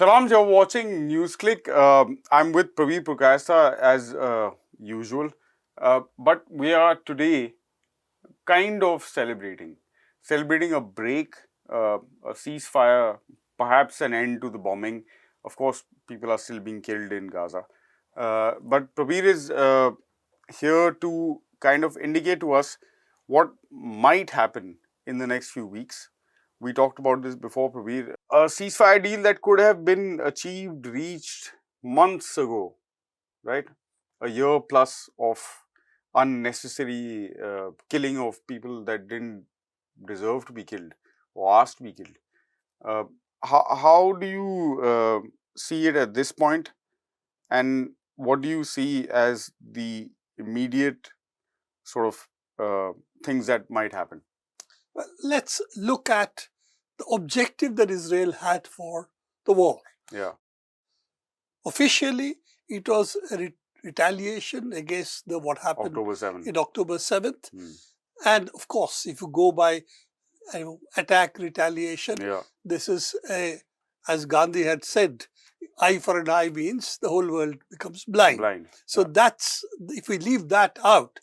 Salam, you're watching Newsclick. I'm with Purkayastha as usual. But we are today kind of celebrating a break, a ceasefire, perhaps an end to the bombing. Of course, people are still being killed in Gaza. But Prabir is here to kind of indicate to us what might happen in the next few weeks. We talked about this before, Prabir. A ceasefire deal that could have been achieved, reached months ago, right? A year plus of unnecessary killing of people that didn't deserve to be killed or asked to be killed. How do you see it at this point, and what do you see as the immediate sort of things that might happen? Well, let's look at the objective that Israel had for the war. Yeah. Officially, it was a retaliation against what happened October 7th. in October 7th. And of course, if you go by attack retaliation, this is, as Gandhi had said, eye for an eye means the whole world becomes blind. So that's, if we leave that out,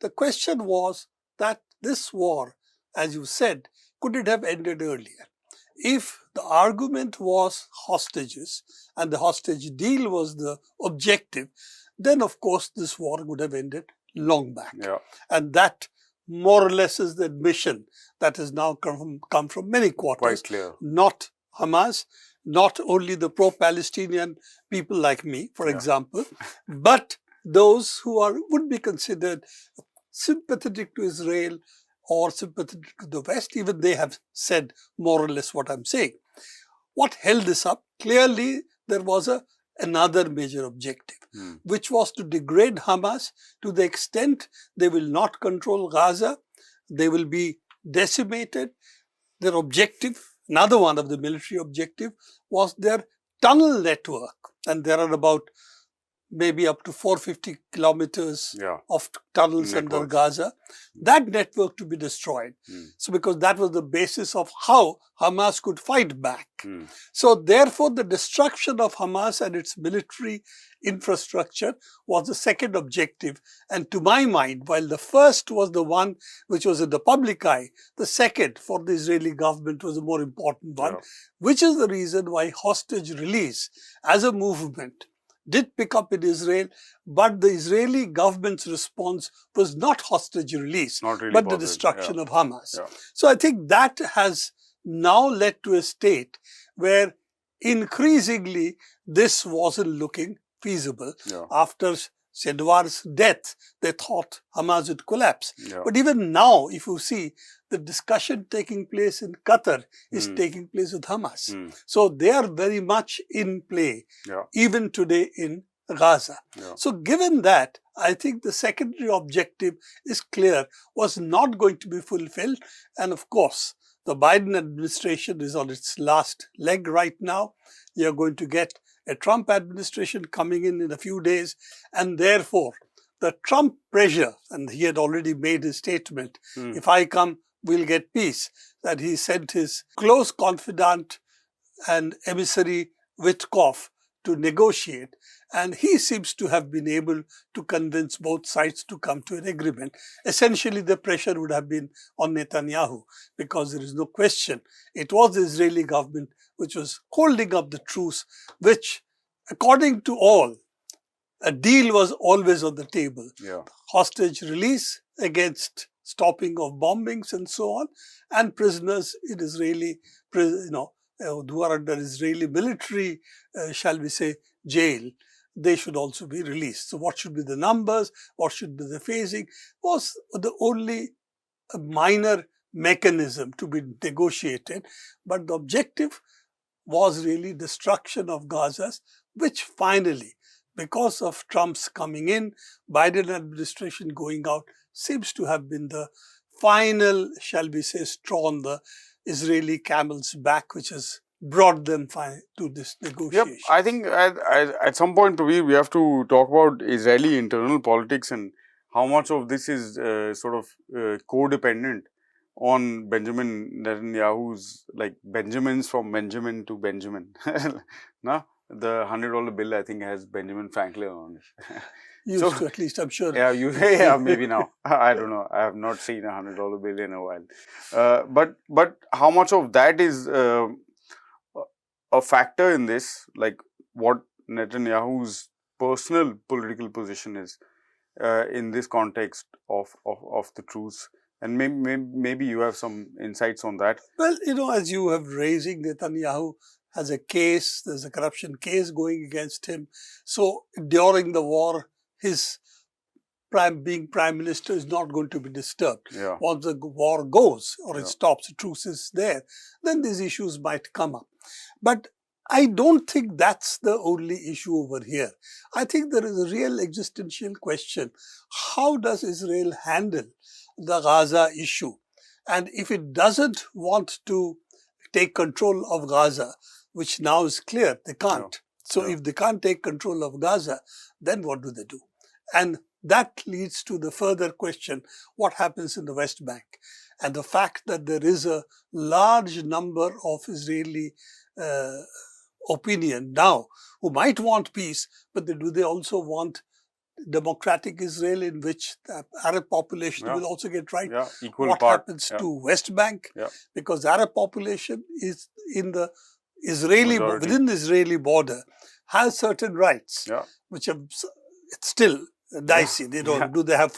the question was that this war, as you said, could it have ended earlier? If the argument was hostages and the hostage deal was the objective, then of course this war would have ended long back. And that more or less is the admission that has now come from many quarters. Quite clear. Not Hamas, not only the pro-Palestinian people like me, for example, but those who would be considered sympathetic to Israel or sympathetic to the West. Even they have said more or less what I'm saying. What held this up? Clearly, there was another major objective, which was to degrade Hamas to the extent they will not control Gaza, they will be decimated. Their objective, another one of the military objective, was their tunnel network. And there are about maybe up to 450 kilometers of tunnels under Gaza. That network to be destroyed. So because that was the basis of how Hamas could fight back. So therefore, the destruction of Hamas and its military infrastructure was the second objective. And to my mind, while the first was the one which was in the public eye, the second for the Israeli government was a more important one, which is the reason why hostage release as a movement did pick up in Israel, but the Israeli government's response was not hostage release, but the destruction of Hamas. So I think that has now led to a state where increasingly this wasn't looking feasible. After Sinwar's death, they thought Hamas would collapse. But even now, if you see, the discussion taking place in Qatar is taking place with Hamas. So they are very much in play, even today in Gaza. So given that, I think the secondary objective is clear, was not going to be fulfilled. And of course, the Biden administration is on its last leg right now. You're going to get a Trump administration coming in a few days, and therefore the Trump pressure, and he had already made his statement, if I come, we'll get peace, that he sent his close confidant and emissary Witkoff to negotiate, and he seems to have been able to convince both sides to come to an agreement. Essentially, the pressure would have been on Netanyahu, because there is no question it was the Israeli government which was holding up the truce, which, according to all, a deal was always on the table. Hostage release against stopping of bombings and so on, and prisoners in Israeli, who are under Israeli military, shall we say, jail, they should also be released. So what should be the numbers, what should be the phasing, was the only minor mechanism to be negotiated. But the objective was really destruction of Gaza, which finally, because of Trump's coming in, Biden administration going out, seems to have been the final, shall we say, straw on the Israeli camel's back, which has brought them to this negotiation. I think at some point, Prabir, we have to talk about Israeli internal politics and how much of this is sort of codependent on Benjamin Netanyahu's, like Benjamins from Benjamin to Benjamin. No, the $100 bill I think has Benjamin Franklin on it. So Used to, at least, I'm sure. yeah, yeah, maybe now. I don't know. I have not seen a $100 bill in a while. But how much of that is a factor in this? Like what Netanyahu's personal political position is in this context of the truce, and maybe you have some insights on that. Well, as you have raising, Netanyahu has a case, there's a corruption case going against him. So during the war, his being prime minister is not going to be disturbed. Yeah. Once the war goes or it stops, the truce is there, then these issues might come up. But I don't think that's the only issue over here. I think there is a real existential question. How does Israel handle the Gaza issue? And if it doesn't want to take control of Gaza, which now is clear, they can't. So if they can't take control of Gaza, then what do they do? And that leads to the further question, what happens in the West Bank? And the fact that there is a large number of Israeli opinion now who might want peace, but do they also want democratic Israel in which the Arab population will also get right? Equal what part. happens to West Bank? Because the Arab population is in the Israeli, within the Israeli border, has certain rights, which are still dicey. They don't. Do they have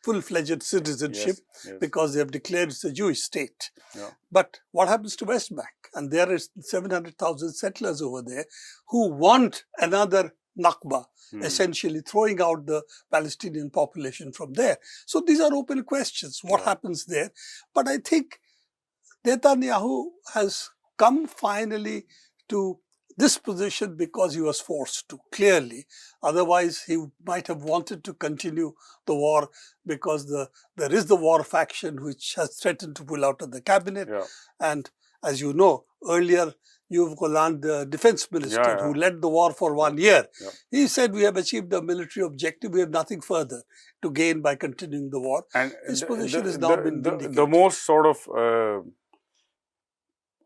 full-fledged citizenship? Because they have declared it's a Jewish state. But what happens to West Bank? And there is 700,000 settlers over there who want another Nakba, essentially throwing out the Palestinian population from there. So these are open questions. What happens there? But I think Netanyahu has come finally to this position because he was forced to, clearly. Otherwise, he might have wanted to continue the war because there is the war faction which has threatened to pull out of the cabinet. And as you know, earlier, Yoav Gallant, the defense minister who led the war for 1 year, he said, we have achieved the military objective, we have nothing further to gain by continuing the war. And his position has now been vindicated. The most sort of,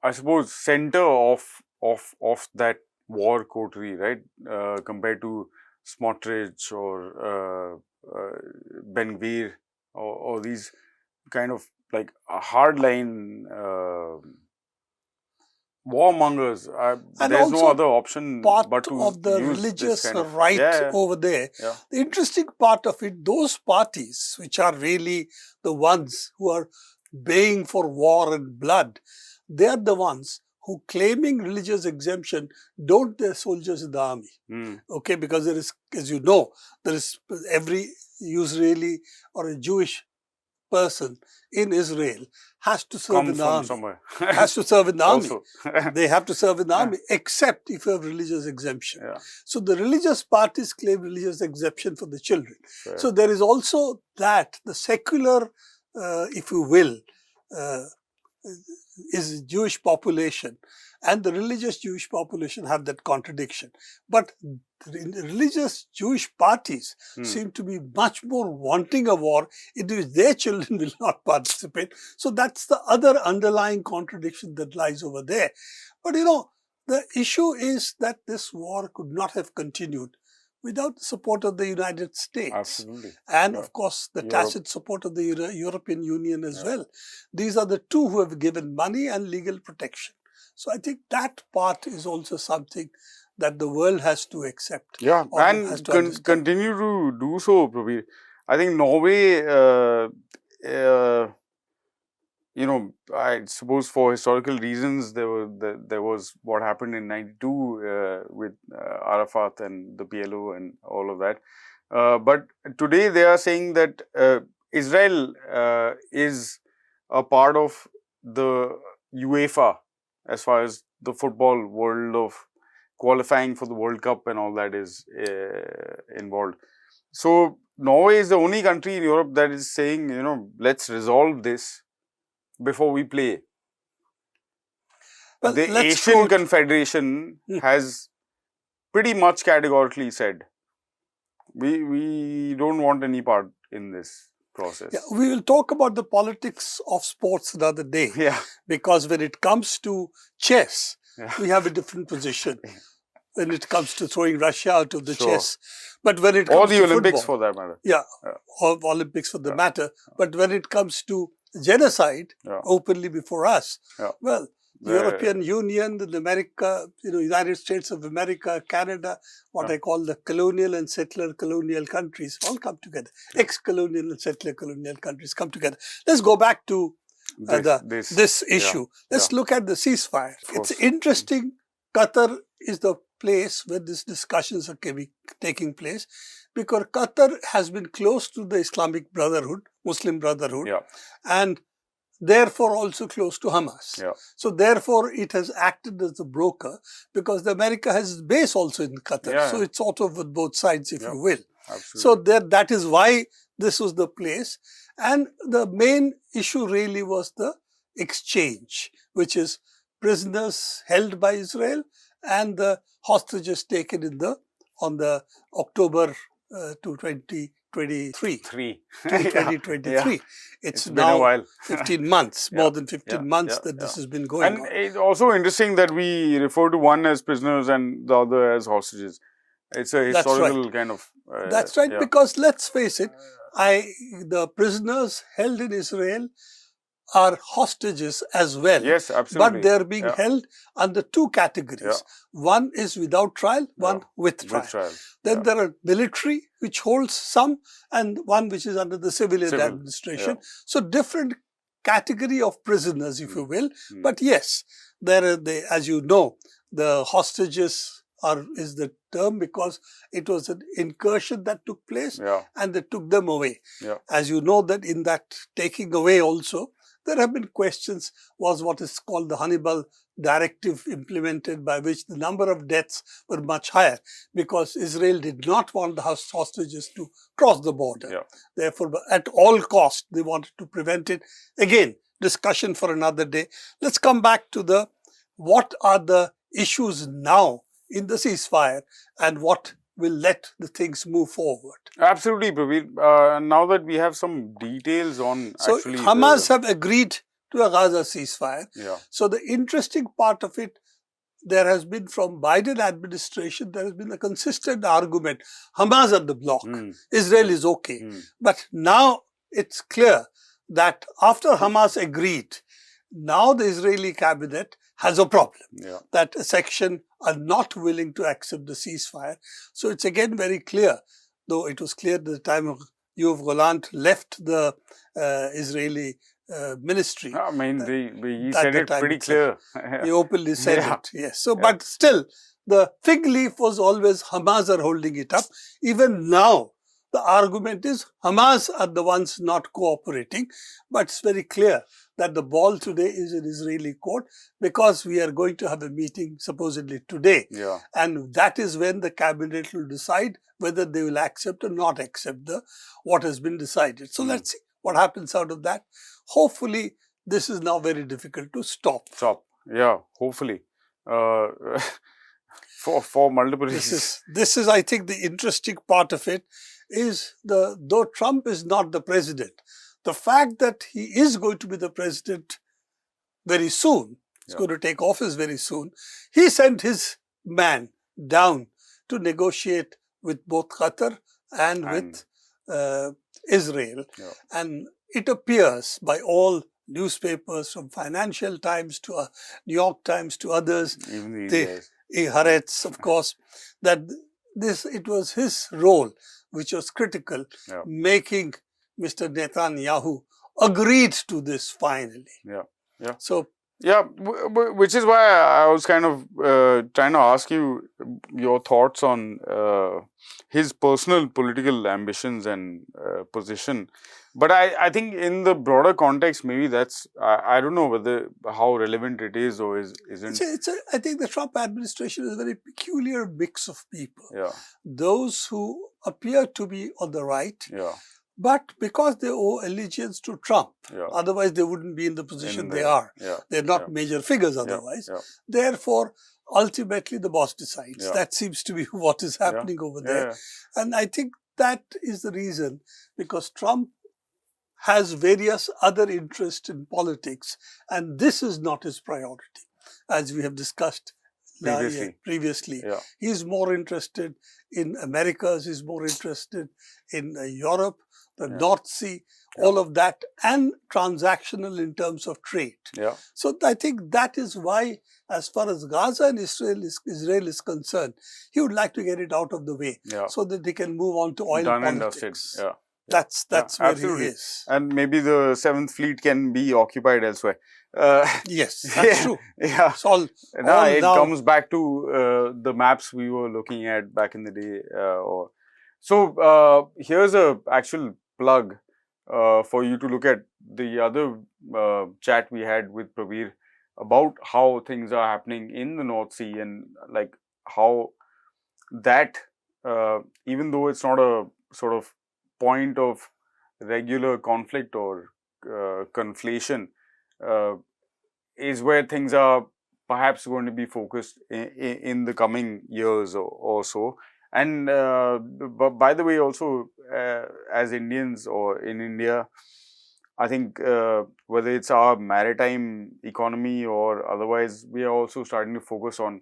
I suppose, center of that war coterie, right, compared to Smotrich or Ben Gvir or these kind of like hardline warmongers. There's no other option but to of the use religious this kind of, right over there. The interesting part of it, those parties which are really the ones who are baying for war and blood, they are the ones who, claiming religious exemption, don't their soldiers in the army. Okay, because there is, as you know, there is every Israeli or a Jewish person in Israel has to serve in the army. Somewhere. Has to serve in the army. They have to serve in the army, except if you have religious exemption. So the religious parties claim religious exemption for the children. So there is also that, the secular, if you will, is Jewish population, and the religious Jewish population have that contradiction. But the religious Jewish parties seem to be much more wanting a war in which their children will not participate. So that's the other underlying contradiction that lies over there. But the issue is that this war could not have continued without the support of the United States. Absolutely. And of course, the tacit support of the European Union as well. These are the two who have given money and legal protection. So I think that part is also something that the world has to accept. And continue to do so, Prabir. I think Norway, I suppose for historical reasons, there was what happened in '92 with Arafat and the PLO and all of that. But today they are saying that Israel is a part of the UEFA as far as the football world of qualifying for the World Cup and all that is involved. So Norway is the only country in Europe that is saying, let's resolve this before we play. Well, the Asian Confederation has pretty much categorically said, we don't want any part in this. process. Yeah, we will talk about the politics of sports another day. Yeah. Because when it comes to chess, Yeah. we have a different position when it comes to throwing Russia out of the Sure. chess. But when it Or comes the to Olympics football, for that matter. yeah, Yeah. or Olympics for the Yeah. matter. But when it comes to genocide, Yeah. openly before us, Yeah. well, the European Union, the America, United States of America, Canada, what I call the colonial and settler colonial countries, all come together. Ex-colonial and settler colonial countries come together. Let's go back to this issue. Let's look at the ceasefire. It's interesting. Qatar is the place where these discussions are taking place, because Qatar has been close to the Islamic Brotherhood, Muslim Brotherhood, and therefore also close to Hamas. So therefore it has acted as a broker, because the America has its base also in Qatar. So it's sort of with both sides, if you will. So that is why this was the place. And the main issue really was the exchange, which is prisoners held by Israel and the hostages taken on the October 2023. 2023. It's been now a while. 15 months, more than 15 months that this has been going on. And it's also interesting that we refer to one as prisoners and the other as hostages. It's a historical kind of... That's right, because let's face it, the prisoners held in Israel are hostages as well. Yes, absolutely. But they're being held under two categories. One is without trial, one with trial. Then there are military, which holds some, and one which is under the civilian administration. So different category of prisoners, if you will. But yes, there are as you know, the hostages is the term because it was an incursion that took place and they took them away. As you know, that in that taking away also, there have been questions, was what is called the Hannibal Directive implemented, by which the number of deaths were much higher, because Israel did not want the hostages to cross the border. Therefore, at all costs, they wanted to prevent it. Again, discussion for another day. Let's come back to what are the issues now in the ceasefire and what will let the things move forward. Absolutely, Prabir. Now that we have some details on actually... So, Hamas have agreed to a Gaza ceasefire. So, the interesting part of it, there has been from Biden administration, there has been a consistent argument. Hamas are the bloc. Israel is okay. But now it's clear that after Hamas agreed, now the Israeli cabinet has a problem. That a section are not willing to accept the ceasefire. So it's again very clear, though it was clear at the time of Yoav Gallant left the Israeli ministry. I mean, he said it pretty clear. He openly said it, yes. So, but still, the fig leaf was always Hamas are holding it up. Even now, the argument is Hamas are the ones not cooperating. But it's very clear that the ball today is in Israeli court, because we are going to have a meeting supposedly today. And that is when the cabinet will decide whether they will accept or not accept what has been decided. So let's see what happens out of that. Hopefully, this is now very difficult to stop. Yeah, hopefully. For multiple reasons. This is, I think, the interesting part of it is though Trump is not the president, the fact that he is going to be the president very soon, he's going to take office very soon, he sent his man down to negotiate with both Qatar and with Israel. And it appears by all newspapers, from Financial Times to New York Times to others, the Haaretz, of course, that it was his role which was critical, making Mr. Netanyahu agreed to this finally. So, which is why I was kind of trying to ask you your thoughts on his personal political ambitions and position. But I think in the broader context, maybe that's, I don't know how relevant it is or isn't. I think the Trump administration is a very peculiar mix of people. Those who appear to be on the right, but because they owe allegiance to Trump, otherwise they wouldn't be in the position they are. They're not major figures otherwise. Therefore, ultimately the boss decides. That seems to be what is happening over there. And I think that is the reason, because Trump has various other interests in politics, and this is not his priority, as we have discussed previously. Yeah. He is more interested in Americas, he's more interested in Europe, the North Sea, all of that, and transactional in terms of trade. Yeah. So I think that is why, as far as Gaza and Israel is concerned, he would like to get it out of the way so that they can move on to oil politics. Yeah. That's where absolutely. he is. And maybe the 7th Fleet can be occupied elsewhere. Yes, that's true. Yeah. It's all it now comes back to the maps we were looking at back in the day. So here's a actual plug for you to look at the other chat we had with Prabir about how things are happening in the North Sea, and like how that, even though it's not a sort of point of regular conflict or conflation, is where things are perhaps going to be focused in the coming years or so. And by the way, also as Indians or in India, I think whether it's our maritime economy or otherwise, we are also starting to focus on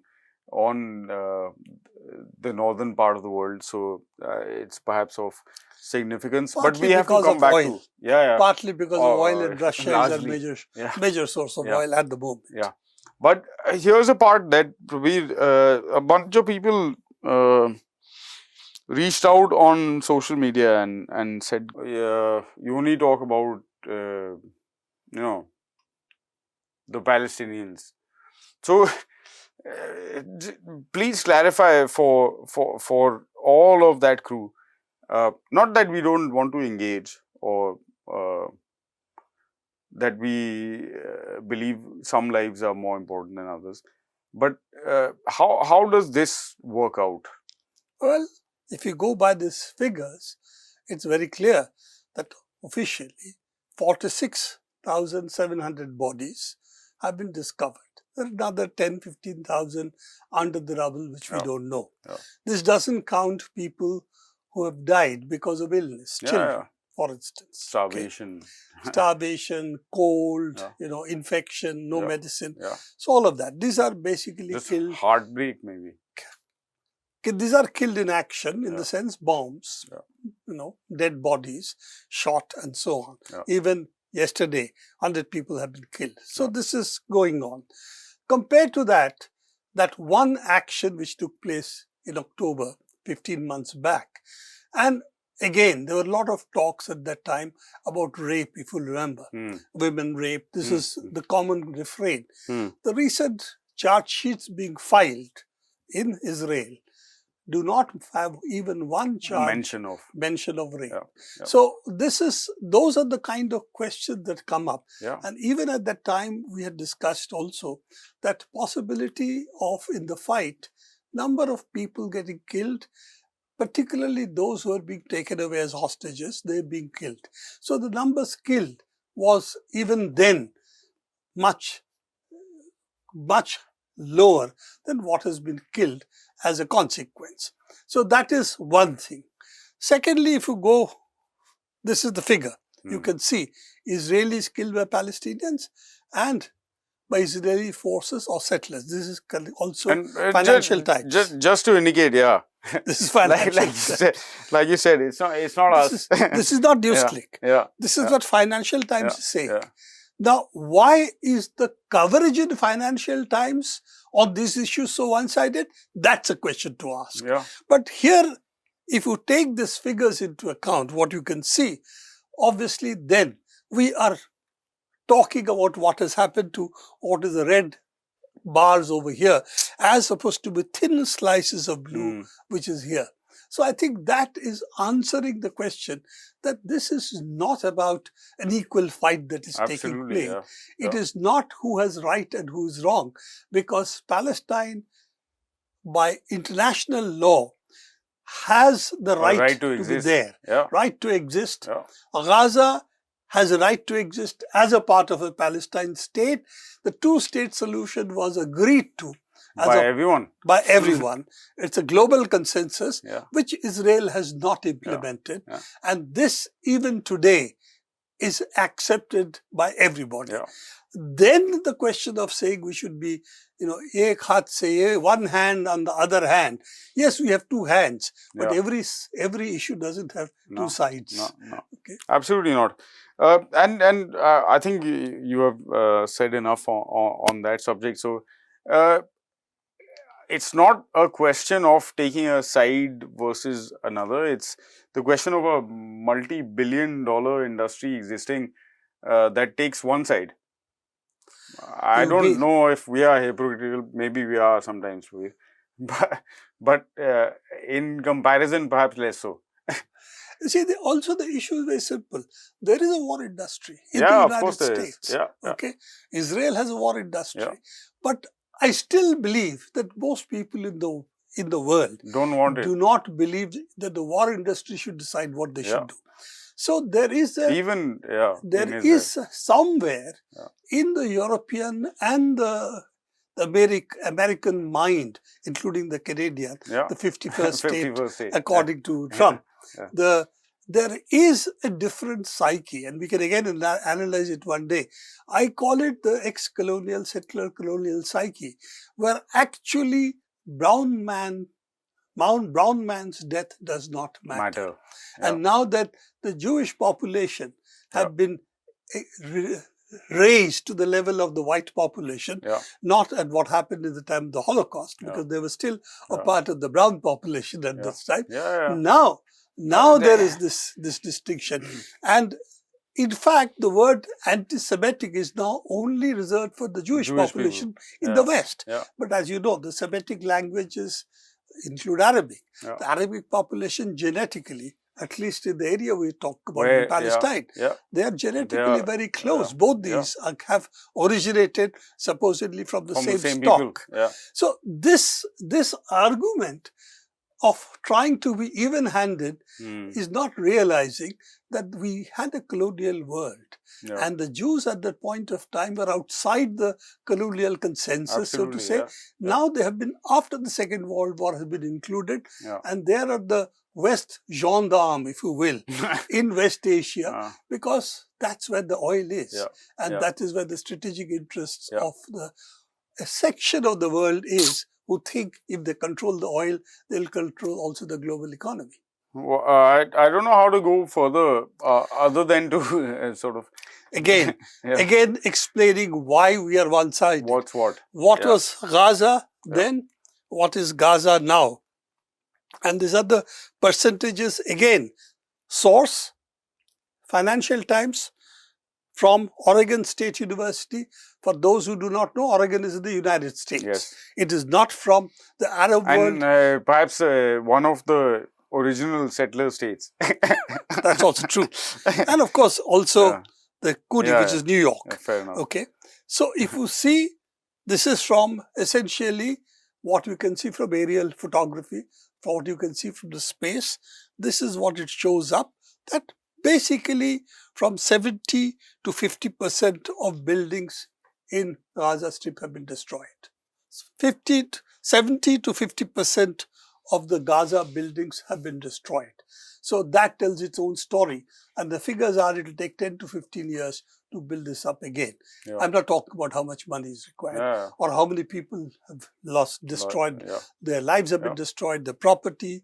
the northern part of the world. So it's perhaps of significance. Partly but we have to come back oil. to partly because of oil, and Russia is our major source of oil at the moment. Yeah. But here's a part that a bunch of people reached out on social media and said, you only talk about the Palestinians. So please clarify for all of that crew. Not that we don't want to engage or that we believe some lives are more important than others, but how does this work out? Well, if you go by these figures, it's very clear that officially 46,700 bodies have been discovered. There are another 10,000-15,000 under the rubble which we don't know. This doesn't count people who have died because of illness, children, for instance. Starvation. Starvation, cold, infection, no medicine. So all of that. These are basically just killed. Heartbreak, maybe. These are killed in action, in the sense bombs, dead bodies, shot and so on. Even yesterday, 100 people have been killed. So this is going on. Compared to that one action which took place in October, 15 months back, and again, there were a lot of talks at that time about rape, if you remember. Women rape, this is the common refrain. The recent charge sheets being filed in Israel do not have even one charge mention of rape. So those are the kind of questions that come up. And even at that time, we had discussed also that possibility of, in the fight, number of people getting killed, particularly those who are being taken away as hostages, they're being killed. So the numbers killed was even then much lower than what has been killed as a consequence. So that is one thing. Secondly, if you go, this is the figure. You can see Israelis killed by Palestinians and by Israeli forces or settlers. This is also Financial Times. Just to indicate, this is Financial like you said, it's not us. This is not Newsclick. This is what Financial Times is saying. Now, why is the coverage in Financial Times on these issues so one-sided? That's a question to ask. But here, if you take these figures into account, what you can see, obviously then we are talking about what has happened to what is the red bars over here, as opposed to the thin slices of blue, which is here. So I think that is answering the question that this is not about an equal fight that is taking place. It is not who has right and who is wrong, because Palestine, by international law, has the right to be there, right to exist. Gaza has a right to exist as a part of a Palestine state. The two-state solution was agreed to by everyone. By everyone. It's a global consensus, which Israel has not implemented. And this, even today, is accepted by everybody. Yeah. Then the question of saying we should be, ek haath se, one hand on the other hand. Yes, we have two hands, but Yeah. every issue doesn't have two sides. No. Okay. Absolutely not. And I think you have said enough on that subject. So it's not a question of taking a side versus another. It's the question of a multi-billion-dollar industry existing that takes one side. I don't know if we are hypocritical. Maybe we are sometimes, but in comparison, perhaps less so. See, also the issue is very simple. There is a war industry in Yeah, the of United course there is. States. Yeah. Okay, Israel has a war industry, Yeah. but I still believe that most people in the world Don't want it. do not believe that the war industry should decide what they Yeah. should do. So there is somewhere in the European and the American mind, including the Canadian, the 51st state, according to Trump, there is a different psyche, and we can again analyze it one day. I call it the ex-colonial, settler colonial psyche, where actually brown man's death does not matter. Yeah. And now that the Jewish population have been raised to the level of the white population, not at what happened in the time of the Holocaust, because they were still a part of the brown population at this time. Now there is this distinction. And in fact, the word anti-Semitic is now only reserved for the Jewish population in the West. But as you know, the Semitic languages include Arabic. The Arabic population genetically, at least in the area we talk about in Palestine, they are genetically very close. Both these have originated supposedly from the same stock. So this argument of trying to be even-handed is not realizing that we had a colonial world. And the Jews at that point of time were outside the colonial consensus, so to say. Now they have been, after the Second World War has been included, and they are the West gendarme, if you will, in West Asia, because that's where the oil is. And that is where the strategic interests of a section of the world is, who think if they control the oil, they'll control also the global economy. Well, I don't know how to go further other than to sort of... Again explaining why we are one-sided. What's what? What was Gaza then? What is Gaza now? And these are the percentages again. Source, Financial Times, from Oregon State University. For those who do not know, Oregon is in the United States. It is not from the Arab world. And perhaps one of the original settler states. That's also true. And of course, also the County, which is New York. Fair enough. Okay. So if you see, this is from essentially what you can see from aerial photography, from what you can see from the space. This is what it shows up, that basically from 70 to 50% of buildings in Gaza Strip have been destroyed. 70 to 50% of the Gaza buildings have been destroyed. So that tells its own story. And the figures are it will take 10 to 15 years to build this up again. I'm not talking about how much money is required or how many people have destroyed. Their lives have been destroyed, their property,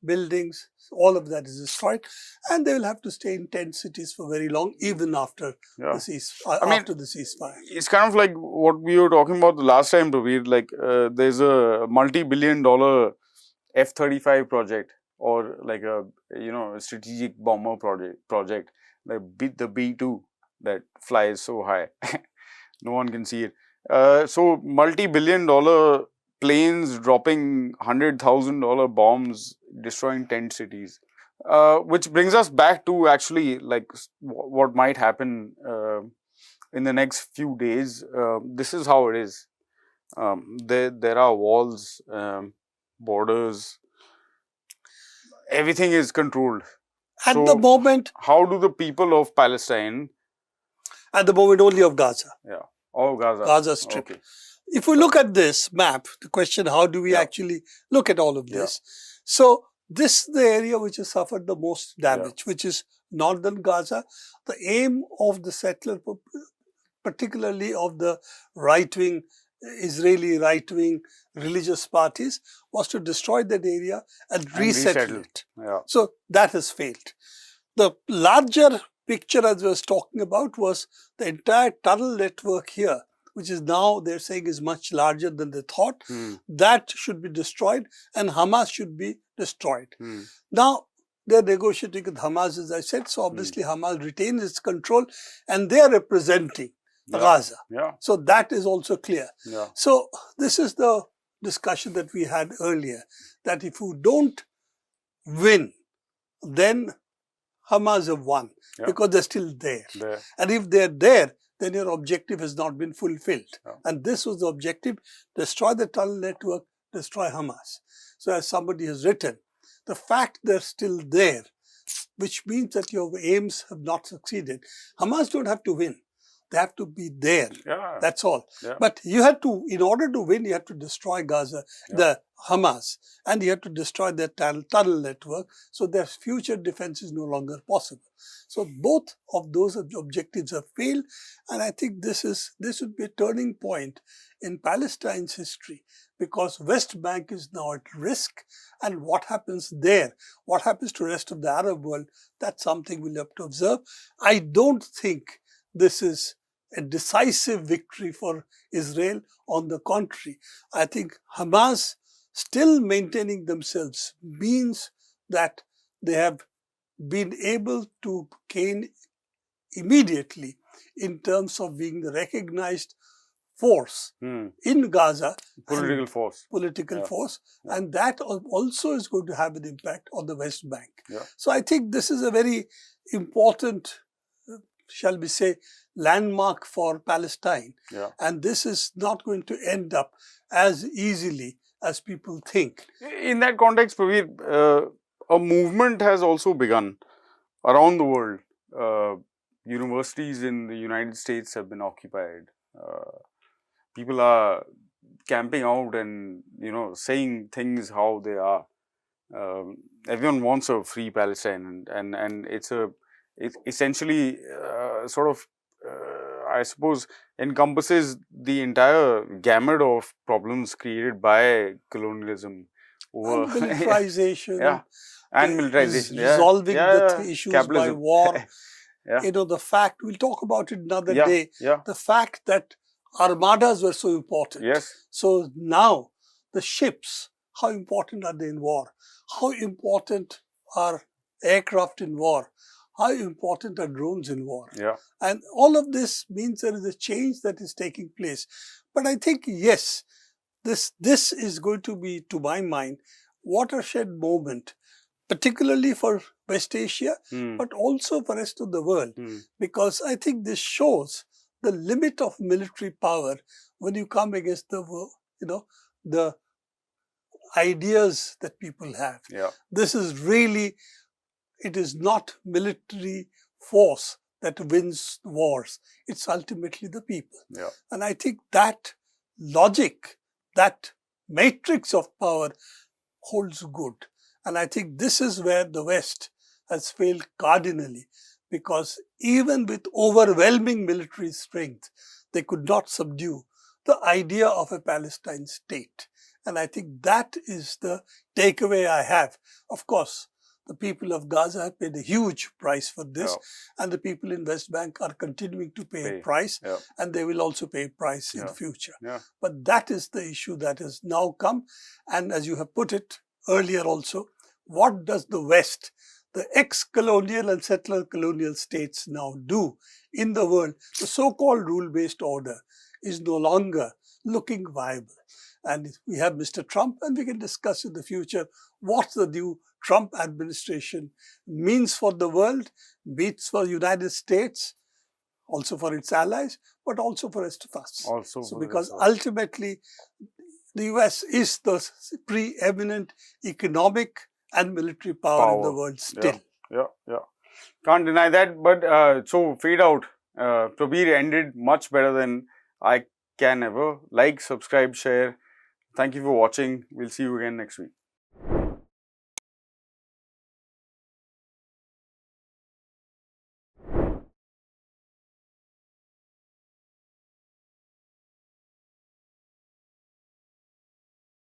buildings, all of that is destroyed. And they will have to stay in tent cities for very long, even after the ceasefire. It's kind of like what we were talking about the last time, Prabir. Like there's a multi-billion-dollar F-35 project, or like a a strategic bomber project, like the B-2 that flies so high, no one can see it. So multi-billion-dollar planes dropping $100,000 bombs, destroying tent cities, which brings us back to actually like what might happen in the next few days. This is how it is. There are walls, borders. Everything is controlled. At the moment, how do the people of Palestine? At the moment, only of Gaza. Gaza Strip. Okay. If we look at this map, the question, how do we actually look at all of this? So this is the area which has suffered the most damage, which is northern Gaza. The aim of the settler, particularly of the right-wing, Israeli right-wing religious parties, was to destroy that area and resettle it. Yeah. So that has failed. The larger picture, as I was talking about, was the entire tunnel network here, which is now they're saying is much larger than they thought. That should be destroyed and Hamas should be destroyed. Now, they're negotiating with Hamas, as I said, so obviously Hamas retains its control and they are representing Gaza. So that is also clear. So this is the discussion that we had earlier, that if you don't win, then Hamas have won because they're still there. And if they're there, then your objective has not been fulfilled. And this was the objective: destroy the tunnel network, destroy Hamas. So as somebody has written, the fact they're still there, which means that your aims have not succeeded. Hamas don't have to win. They have to be there. That's all. But you had to, in order to win, you have to destroy Gaza, the Hamas, and you have to destroy their tunnel network, so their future defense is no longer possible. So both of those objectives have failed, and I think this would be a turning point in Palestine's history, because West Bank is now at risk, and what happens there, what happens to the rest of the Arab world, that's something we'll have to observe. I don't think this is a decisive victory for Israel. On the contrary, I think Hamas still maintaining themselves means that they have been able to gain immediately in terms of being the recognized force in Gaza. Political force. And that also is going to have an impact on the West Bank. So I think this is a very important, shall we say, landmark for Palestine. And this is not going to end up as easily as people think. In that context, Prabir, a movement has also begun around the world. Universities in the United States have been occupied. People are camping out and, saying things how they are. Everyone wants a free Palestine, and it essentially sort of, I suppose, encompasses the entire gamut of problems created by colonialism over and militarization. And militarization. Resolving the issues capitalism. By war. The fact, we'll talk about it another day, the fact that armadas were so important. So now the ships, how important are they in war? How important are aircraft in war? How important are drones in war? And all of this means there is a change that is taking place. But I think, yes, this is going to be, to my mind, watershed moment, particularly for West Asia, but also for the rest of the world. Because I think this shows the limit of military power when you come against the ideas that people have. This is really, it is not military force that wins wars. It's ultimately the people. And I think that logic, that matrix of power holds good. And I think this is where the West has failed cardinally, because even with overwhelming military strength, they could not subdue the idea of a Palestine state. And I think that is the takeaway I have. Of course, the people of Gaza have paid a huge price for this, and the people in West Bank are continuing to pay a price, and they will also pay a price in the future. But that is the issue that has now come. And as you have put it earlier also, what does the West, the ex-colonial and settler colonial states now do in the world? The so-called rule-based order is no longer looking viable. And we have Mr. Trump, and we can discuss in the future what the new Trump administration means for the world, means for the United States, also for its allies, but also for the rest of us. Because ultimately, the US is the preeminent economic and military power in the world still. Can't deny that. But so fade out. Prabir ended much better than I can ever. Like, subscribe, share. Thank you for watching. We'll see you again next week.